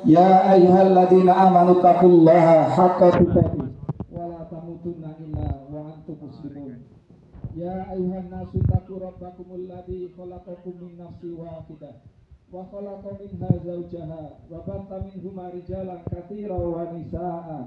Ya ayyuhalladzina amanu taqullaha haqqa tuqatih wa la tamutunna illa wa antum muslimun. Ya ayyuhan nasu taqu rabbakumul ladzi khalaqakum min nafsin wahidah wa khalaqa minha zawjaha wa batha minhuma rijalan katsiran wa nisaa'a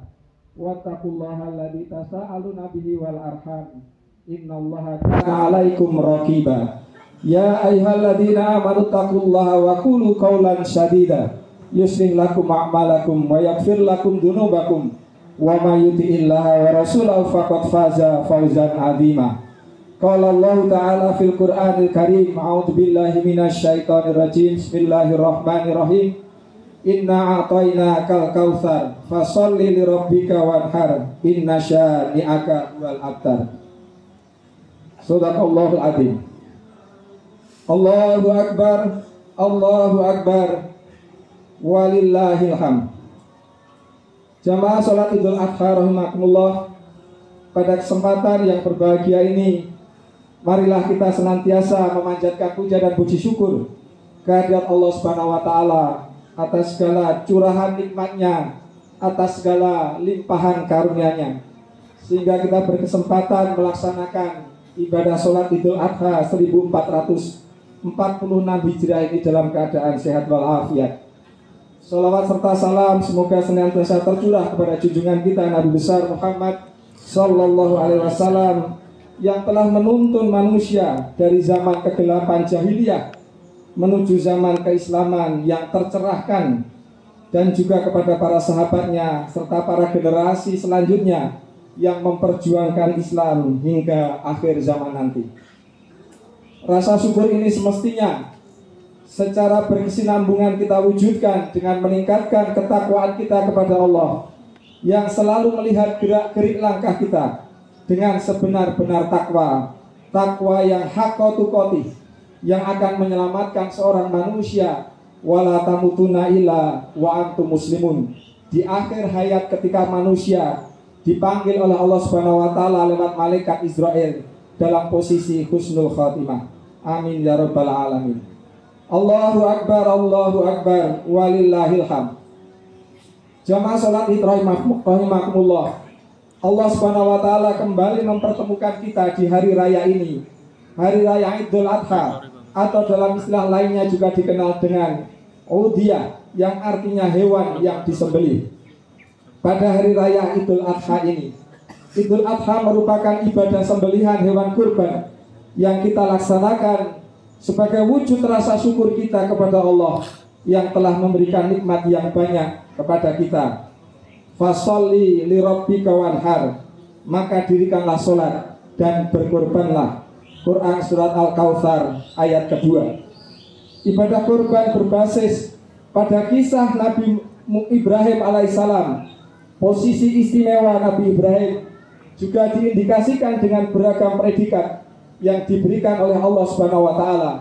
wattaqullaha alladzi tasaaluna bihi wal arham innallaha kana 'alaikum raqiba. Ya ayyuhalladzina amanu taqullaha wa qulu qawlan sadida yuslih lakum a'malakum wa yaghfir lakum dzunubakum wa may yuti'illaha wa rasulahu faqad faza fawzan 'azima. Qala Allah Ta'ala fil Qur'anil Karim, a'udzu billahi minasy syaithanir rajim. Bismillahirrahmanirrahim. Inna a'tainakal kautsar fasholli li rabbika wanhar inna syani'aka wal abtar. Shadaqallahul adzim. Allahu akbar, Allahu akbar, walillahil hamd. Jamaah salat Idul Adha rahimakumullah, pada kesempatan yang berbahagia ini, marilah kita senantiasa memanjatkan puja dan puji syukur kehadirat Allah Subhanahu wa taala atas segala curahan nikmatnya, atas segala limpahan karunia-Nya, sehingga kita berkesempatan melaksanakan ibadah salat Idul Adha 1446 Hijriah ini dalam keadaan sehat walafiat. Salawat serta salam semoga senantiasa tercurah kepada junjungan kita Nabi besar Muhammad Sallallahu Alaihi Wasallam yang telah menuntun manusia dari zaman kegelapan jahiliyah menuju zaman keislaman yang tercerahkan, dan juga kepada para sahabatnya serta para generasi selanjutnya yang memperjuangkan Islam hingga akhir zaman nanti. Rasa syukur ini semestinya secara berkesinambungan kita wujudkan dengan meningkatkan ketakwaan kita kepada Allah yang selalu melihat gerak-gerik langkah kita dengan sebenar-benar takwa, takwa yang haqqa tuqatih, yang akan menyelamatkan seorang manusia wala tamutunna illa wa antum muslimun, di akhir hayat ketika manusia dipanggil oleh Allah Subhanahu wa taala lewat malaikat Israel dalam posisi husnul khatimah. Amin ya rabbal alamin. Allahu akbar, Allahu akbar, walillahil hamd. Jamaah salat Id rahimakumullah, Allah Subhanahu wa taala kembali mempertemukan kita di hari raya ini, hari raya Idul Adha, atau dalam istilah lainnya juga dikenal dengan udhiyah, yang artinya hewan yang disembelih. Pada hari raya Idul Adha ini, Idul Adha merupakan ibadah sembelihan hewan kurban yang kita laksanakan sebagai wujud rasa syukur kita kepada Allah yang telah memberikan nikmat yang banyak kepada kita. Fasholli li rabbika wanhar, maka dirikanlah sholat dan berkorbanlah. Quran surat Al-Kautsar ayat kedua. Ibadah kurban berbasis pada kisah Nabi Ibrahim alaihissalam. Posisi istimewa Nabi Ibrahim juga diindikasikan dengan beragam predikat yang diberikan oleh Allah Subhanahu wa taala.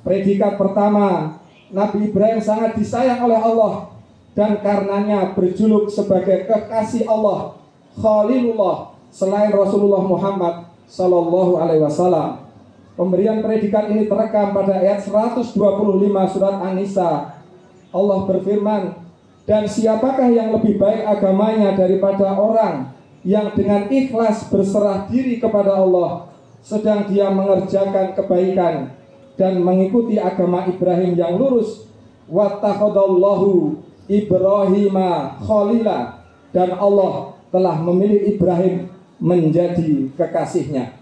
Predikat pertama, Nabi Ibrahim sangat disayang oleh Allah dan karenanya berjuluk sebagai kekasih Allah, Khalilullah, selain Rasulullah Muhammad Sallallahu Alaihi Wasallam. Pemberian predikat ini terekam pada ayat 125 surat An-Nisa. Allah berfirman, dan siapakah yang lebih baik agamanya daripada orang yang dengan ikhlas berserah diri kepada Allah, sedang dia mengerjakan kebaikan dan mengikuti agama Ibrahim yang lurus. Wattakhadallahu Ibrahima khalila, dan Allah telah memilih Ibrahim menjadi kekasihnya.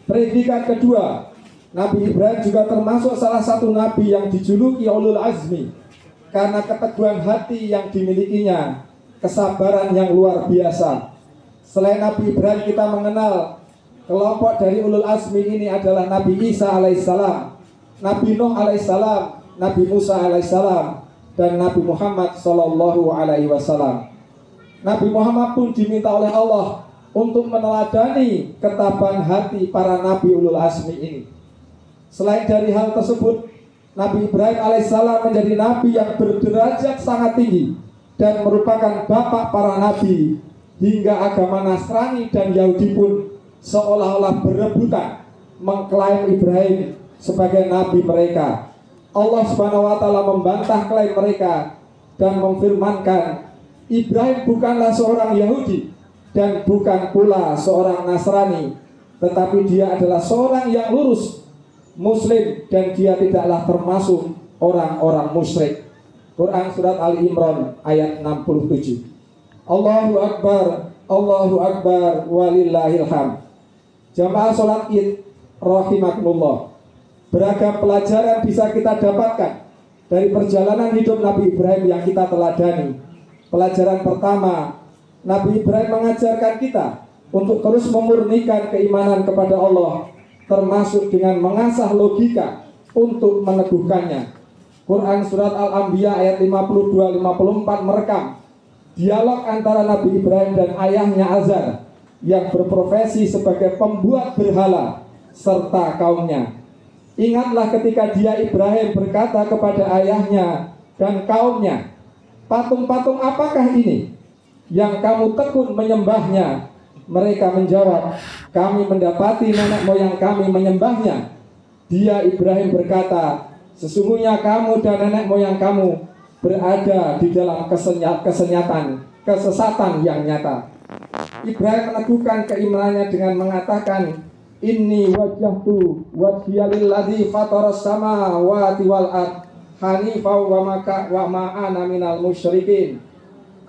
Predikat kedua, Nabi Ibrahim juga termasuk salah satu nabi yang dijuluki ulul azmi karena keteguhan hati yang dimilikinya, kesabaran yang luar biasa. Selain Nabi Ibrahim, kita mengenal kelompok dari ulul azmi ini adalah Nabi Isa alaihissalam, Nabi Nuh alaihissalam, Nabi Musa alaihissalam, dan Nabi Muhammad sallallahu alaihi wasallam. Nabi Muhammad pun diminta oleh Allah untuk meneladani ketabahan hati para nabi ulul azmi ini. Selain dari hal tersebut, Nabi Ibrahim alaihissalam menjadi nabi yang berderajat sangat tinggi dan merupakan bapak para nabi, hingga agama Nasrani dan Yahudi pun seolah-olah berebutan mengklaim Ibrahim sebagai nabi mereka. Allah Subhanahu wa taala membantah klaim mereka dan memfirmankan, Ibrahim bukanlah seorang Yahudi dan bukan pula seorang Nasrani, tetapi dia adalah seorang yang lurus, Muslim, dan dia tidaklah termasuk orang-orang musyrik. Quran surat Ali Imran ayat 67. Allahu Akbar, walillahil hamd. Jamaah sholat Id rahimakumullah. Beragam pelajaran bisa kita dapatkan dari perjalanan hidup Nabi Ibrahim yang kita teladani. Pelajaran pertama, Nabi Ibrahim mengajarkan kita untuk terus memurnikan keimanan kepada Allah, termasuk dengan mengasah logika untuk meneguhkannya. Quran surat Al-Anbiya ayat 52-54 merekam dialog antara Nabi Ibrahim dan ayahnya Azar yang berprofesi sebagai pembuat berhala serta kaumnya. Ingatlah ketika dia Ibrahim berkata kepada ayahnya dan kaumnya, patung-patung apakah ini yang kamu tekun menyembahnya? Mereka menjawab, kami mendapati nenek moyang kami menyembahnya. Dia Ibrahim berkata, sesungguhnya kamu dan nenek moyang kamu berada di dalam kesesatan yang nyata. Ibrahim meneguhkan keimanannya dengan mengatakan, Inni wajjahtu wajhiya lilladzi fataras samawati wal ardh hanifan wa ma ana minal musyrikin.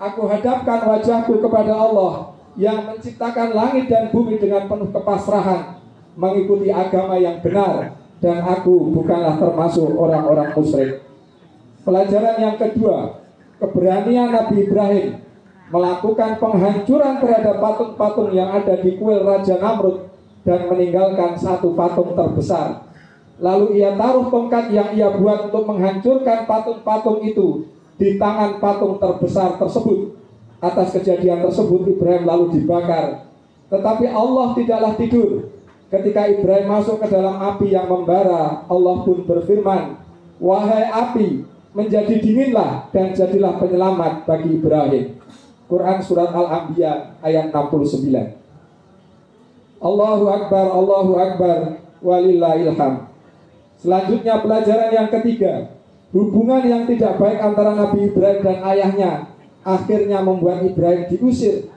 Aku hadapkan wajahku kepada Allah yang menciptakan langit dan bumi dengan penuh kepasrahan, mengikuti agama yang benar, dan aku bukanlah termasuk orang-orang musyrik. Pelajaran yang kedua, keberanian Nabi Ibrahim melakukan penghancuran terhadap patung-patung yang ada di kuil Raja Namrud dan meninggalkan satu patung terbesar. Lalu ia taruh tongkat yang ia buat untuk menghancurkan patung-patung itu di tangan patung terbesar tersebut. Atas kejadian tersebut Ibrahim lalu dibakar. Tetapi Allah tidaklah tidur. Ketika Ibrahim masuk ke dalam api yang membara, Allah pun berfirman, wahai api, menjadi dinginlah dan jadilah penyelamat bagi Ibrahim. Quran surat Al-Anbiya ayat 69. Allahu Akbar, walillahil hamd. Selanjutnya pelajaran yang ketiga, hubungan yang tidak baik antara Nabi Ibrahim dan ayahnya akhirnya membuat Ibrahim diusir.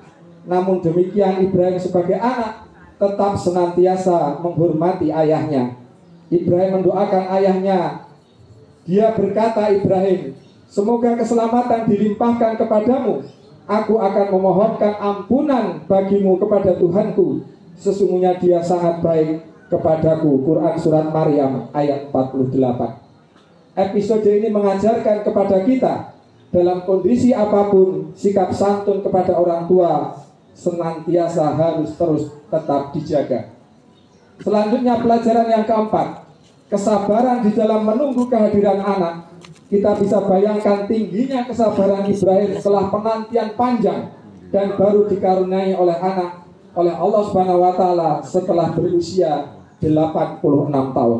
Namun demikian Ibrahim sebagai anak tetap senantiasa menghormati ayahnya. Ibrahim mendoakan ayahnya. Dia berkata, Ibrahim, semoga keselamatan dilimpahkan kepadamu. Aku akan memohonkan ampunan bagimu kepada Tuhanku. Sesungguhnya dia sangat baik kepadaku. Quran surat Maryam ayat 48. Episode ini mengajarkan kepada kita, dalam kondisi apapun, sikap santun kepada orang tua senantiasa harus terus tetap dijaga. Selanjutnya pelajaran yang keempat, kesabaran di dalam menunggu kehadiran anak. Kita bisa bayangkan tingginya kesabaran Ibrahim setelah penantian panjang dan baru dikaruniai oleh anak oleh Allah Subhanahu wa taala setelah berusia 86 tahun.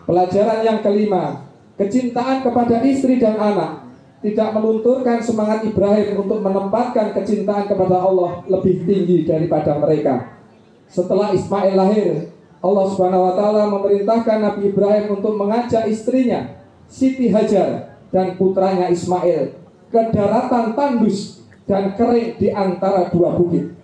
Pelajaran yang kelima, kecintaan kepada istri dan anak tidak melunturkan semangat Ibrahim untuk menempatkan kecintaan kepada Allah lebih tinggi daripada mereka. Setelah Ismail lahir, Allah Subhanahu wa taala memerintahkan Nabi Ibrahim untuk mengajak istrinya Siti Hajar dan putranya Ismail ke daratan tandus dan kering di antara dua bukit.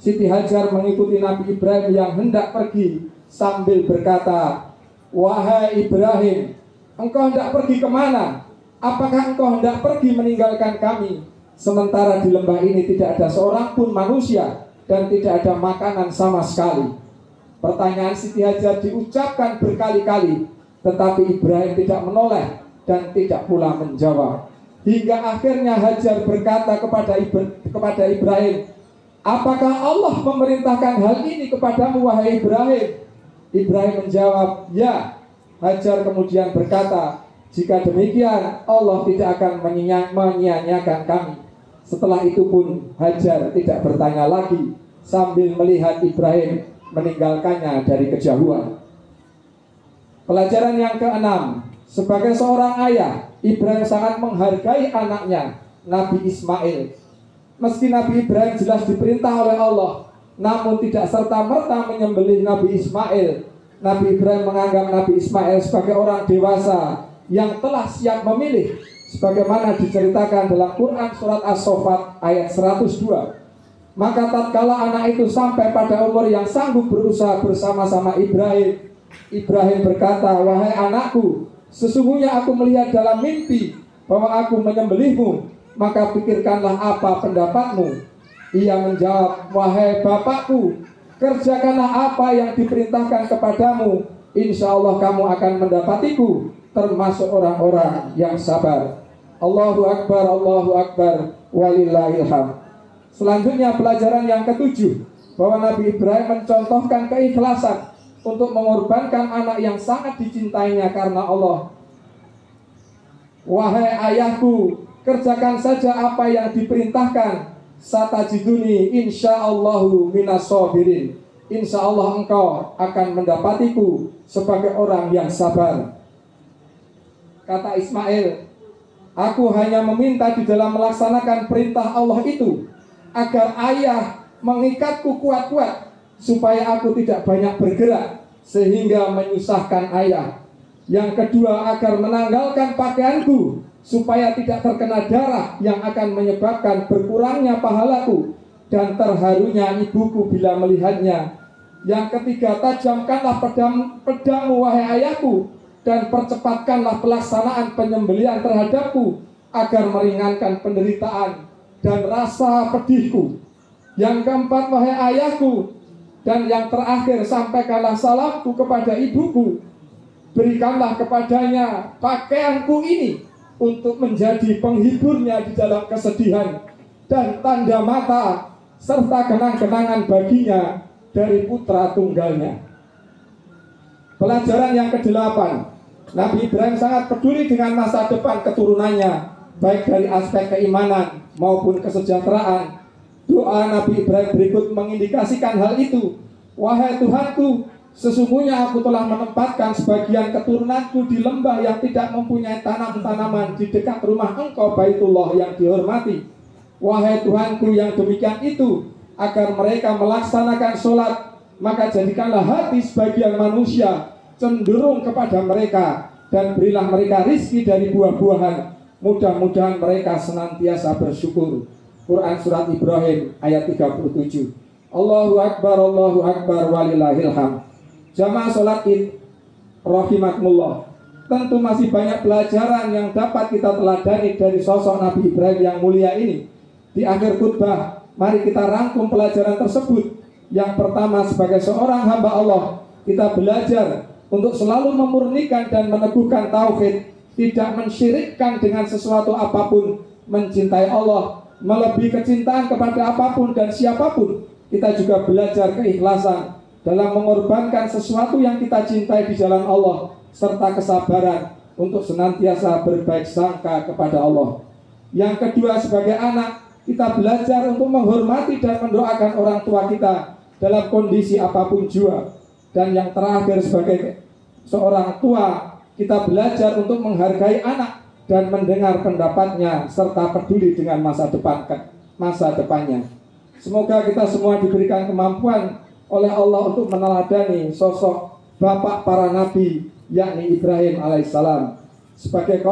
Siti Hajar mengikuti Nabi Ibrahim yang hendak pergi sambil berkata, wahai Ibrahim, engkau hendak pergi kemana? Apakah engkau hendak pergi meninggalkan kami? Sementara di lembah ini tidak ada seorang pun manusia dan tidak ada makanan sama sekali. Pertanyaan Siti Hajar diucapkan berkali-kali, tetapi Ibrahim tidak menoleh dan tidak pula menjawab. Hingga akhirnya Hajar berkata kepada Ibrahim, apakah Allah memerintahkan hal ini kepadamu, wahai Ibrahim? Ibrahim menjawab, ya. Hajar kemudian berkata, jika demikian Allah tidak akan menyia-nyiakan kami. Setelah itu pun Hajar tidak bertanya lagi sambil melihat Ibrahim meninggalkannya dari kejauhan. Pelajaran yang keenam, sebagai seorang ayah, Ibrahim sangat menghargai anaknya, Nabi Ismail. Meski Nabi Ibrahim jelas diperintah oleh Allah, namun tidak serta-merta menyembelih Nabi Ismail. Nabi Ibrahim menganggap Nabi Ismail sebagai orang dewasa yang telah siap memilih, sebagaimana diceritakan dalam Quran surat As-Saffat ayat 102. Maka tatkala anak itu sampai pada umur yang sanggup berusaha bersama-sama Ibrahim, Ibrahim berkata, "Wahai anakku, sesungguhnya aku melihat dalam mimpi bahwa aku menyembelihmu, maka pikirkanlah apa pendapatmu." Ia menjawab, "Wahai bapakku, kerjakanlah apa yang diperintahkan kepadamu, insya Allah kamu akan mendapatiku termasuk orang-orang yang sabar." Allahu Akbar, walillahilham. Selanjutnya pelajaran yang ketujuh, bahwa Nabi Ibrahim mencontohkan keikhlasan untuk mengorbankan anak yang sangat dicintainya karena Allah. "Wahai ayahku, kerjakan saja apa yang diperintahkan, satajiduni insyaallahu minas sabirin. Insya Allah engkau akan mendapatiku sebagai orang yang sabar." Kata Ismail, "Aku hanya meminta di dalam melaksanakan perintah Allah itu, agar ayah mengikatku kuat-kuat, supaya aku tidak banyak bergerak, sehingga menyusahkan ayah. Yang kedua, agar menanggalkan pakaianku, supaya tidak terkena darah yang akan menyebabkan berkurangnya pahalaku, dan terharunya ibuku bila melihatnya. Yang ketiga, tajamkanlah pedangmu wahai ayahku, dan percepatkanlah pelaksanaan penyembelihan terhadapku, agar meringankan penderitaan dan rasa pedihku. Yang keempat, wahai ayahku, dan yang terakhir, sampaikanlah salamku kepada ibuku. Berikanlah kepadanya pakaianku ini untuk menjadi penghiburnya di dalam kesedihan dan tanda mata, serta kenang-kenangan baginya dari putra tunggalnya." Pelajaran yang kedelapan, Nabi Ibrahim sangat peduli dengan masa depan keturunannya, baik dari aspek keimanan maupun kesejahteraan. Doa Nabi Ibrahim berikut mengindikasikan hal itu. "Wahai Tuhanku, sesungguhnya aku telah menempatkan sebagian keturunanku di lembah yang tidak mempunyai tanam-tanaman di dekat rumah Engkau Baitullah yang dihormati. Wahai Tuhanku, yang demikian itu agar mereka melaksanakan sholat, maka jadikanlah hati sebagian manusia cenderung kepada mereka, dan berilah mereka rizki dari buah-buahan. Mudah-mudahan mereka senantiasa bersyukur." Quran surat Ibrahim ayat 37. Allahu Akbar, walillahilham. Jamaah sholat id rahimakumullah. Tentu masih banyak pelajaran yang dapat kita teladani dari sosok Nabi Ibrahim yang mulia ini. Di akhir khutbah, mari kita rangkum pelajaran tersebut. Yang pertama, sebagai seorang hamba Allah, kita belajar untuk selalu memurnikan dan meneguhkan tauhid, tidak mensyirikkan dengan sesuatu apapun, mencintai Allah melebihi kecintaan kepada apapun dan siapapun. Kita juga belajar keikhlasan dalam mengorbankan sesuatu yang kita cintai di jalan Allah, serta kesabaran untuk senantiasa berbaik sangka kepada Allah. Yang kedua, sebagai anak, kita belajar untuk menghormati dan mendoakan orang tua kita dalam kondisi apapun jua. Dan yang terakhir, sebagai seorang tua, kita belajar untuk menghargai anak dan mendengar pendapatnya, serta peduli dengan masa depannya. Semoga kita semua diberikan kemampuan oleh Allah untuk meneladani sosok bapak para nabi, yakni Ibrahim alaihissalam. Sebagai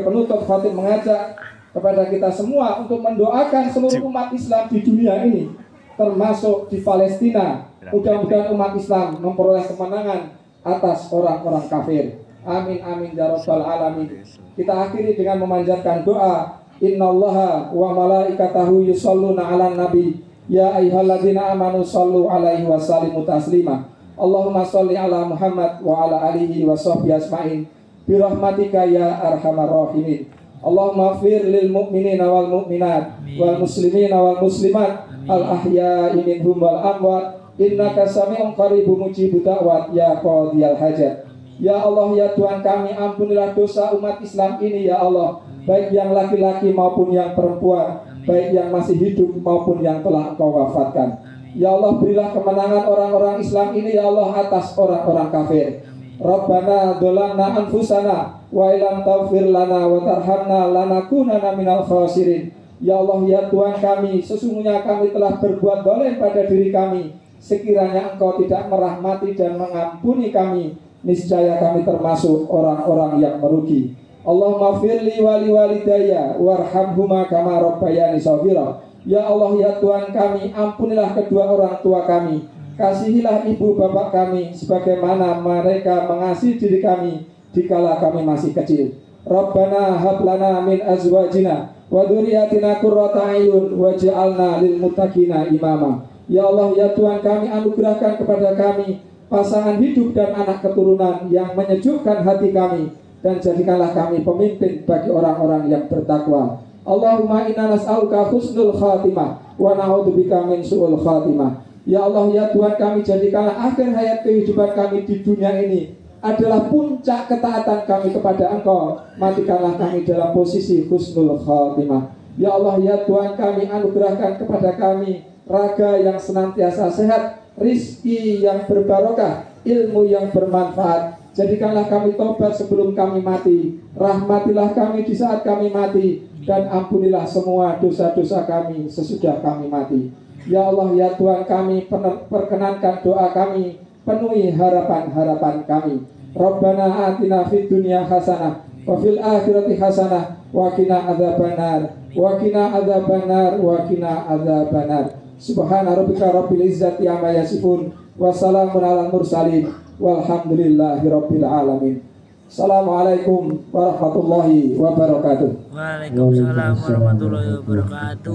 penutup, khatib mengajak kepada kita semua untuk mendoakan seluruh umat Islam di dunia ini, termasuk di Palestina. Mudah-mudahan umat Islam memperoleh kemenangan atas orang-orang kafir. Amin amin ya rabbal alamin. Kita akhiri dengan memanjatkan doa. Innallaha wa malaikatahu yusholluna 'alan nabi ya ayyuhalladzina amanu shollu 'alaihi wa sallimu taslima. Allahumma sholli 'ala Muhammad wa 'ala alihi wa sahbihi ajmain bi rahmatika ya arhamar rahimin. Allahumma ighfir lil mu'minina wal mu'minat wal muslimina wal muslimat al ahya'i minhum wal amwat innaka sami'un qaribun mujibud da'wat ya qadiyal hajat. Ya Allah, ya Tuhan kami, ampunilah dosa umat Islam ini ya Allah, baik yang laki-laki maupun yang perempuan, baik yang masih hidup maupun yang telah Engkau wafatkan. Ya Allah, berilah kemenangan orang-orang Islam ini ya Allah atas orang-orang kafir. Rabbana dzalamna anfusana wa illam taghfir lana wa tarhamna lanakunanna minal khasirin. Ya Allah, ya Tuhan kami, sesungguhnya kami telah berbuat zalim pada diri kami. sekiranya Engkau tidak merahmati dan mengampuni kami, niscaya kami termasuk orang-orang yang merugi. Allahumma firli wali walidayya warhamhuma kama rabbayani shaghira. Ya Allah, ya Tuhan kami, ampunilah kedua orang tua kami, kasihilah ibu bapak kami sebagaimana mereka mengasihi diri kami dikala kami masih kecil. Rabbana hab lana min azwajina wa dzurriyyatina qurrata a'yun waj'alna lil muttaqina imama. Ya Allah, ya Tuhan kami, anugerahkan kepada kami pasangan hidup dan anak keturunan yang menyejukkan hati kami, dan jadikanlah kami pemimpin bagi orang-orang yang bertakwa. Allahumma inna nas'aluka husnul khatimah wa na'udzubika min su'ul khatimah. Ya Allah, ya Tuhan kami, jadikanlah akhir hayat kehidupan kami di dunia ini adalah puncak ketaatan kami kepada Engkau. Matikanlah kami dalam posisi husnul khatimah. Ya Allah, ya Tuhan kami, anugerahkan kepada kami raga yang senantiasa sehat, rizki yang berbarokah, ilmu yang bermanfaat. Jadikanlah kami tobat sebelum kami mati, rahmatilah kami di saat kami mati, dan ampunilah semua dosa-dosa kami sesudah kami mati. Ya Allah, ya Tuhan kami, perkenankan doa kami, penuhi harapan-harapan kami. Rabbana atina fid dunya hasanah wa fil akhirati hasanah wa qina adzabannar wa qina adzabannar wa qina adzabannar. Subhana rabbika rabbil izzati amma yasifun wa salamun alal mursalin walhamdulillahi rabbil alamin. Assalamualaikum warahmatullahi wabarakatuh. Waalaikumsalam warahmatullahi wabarakatuh.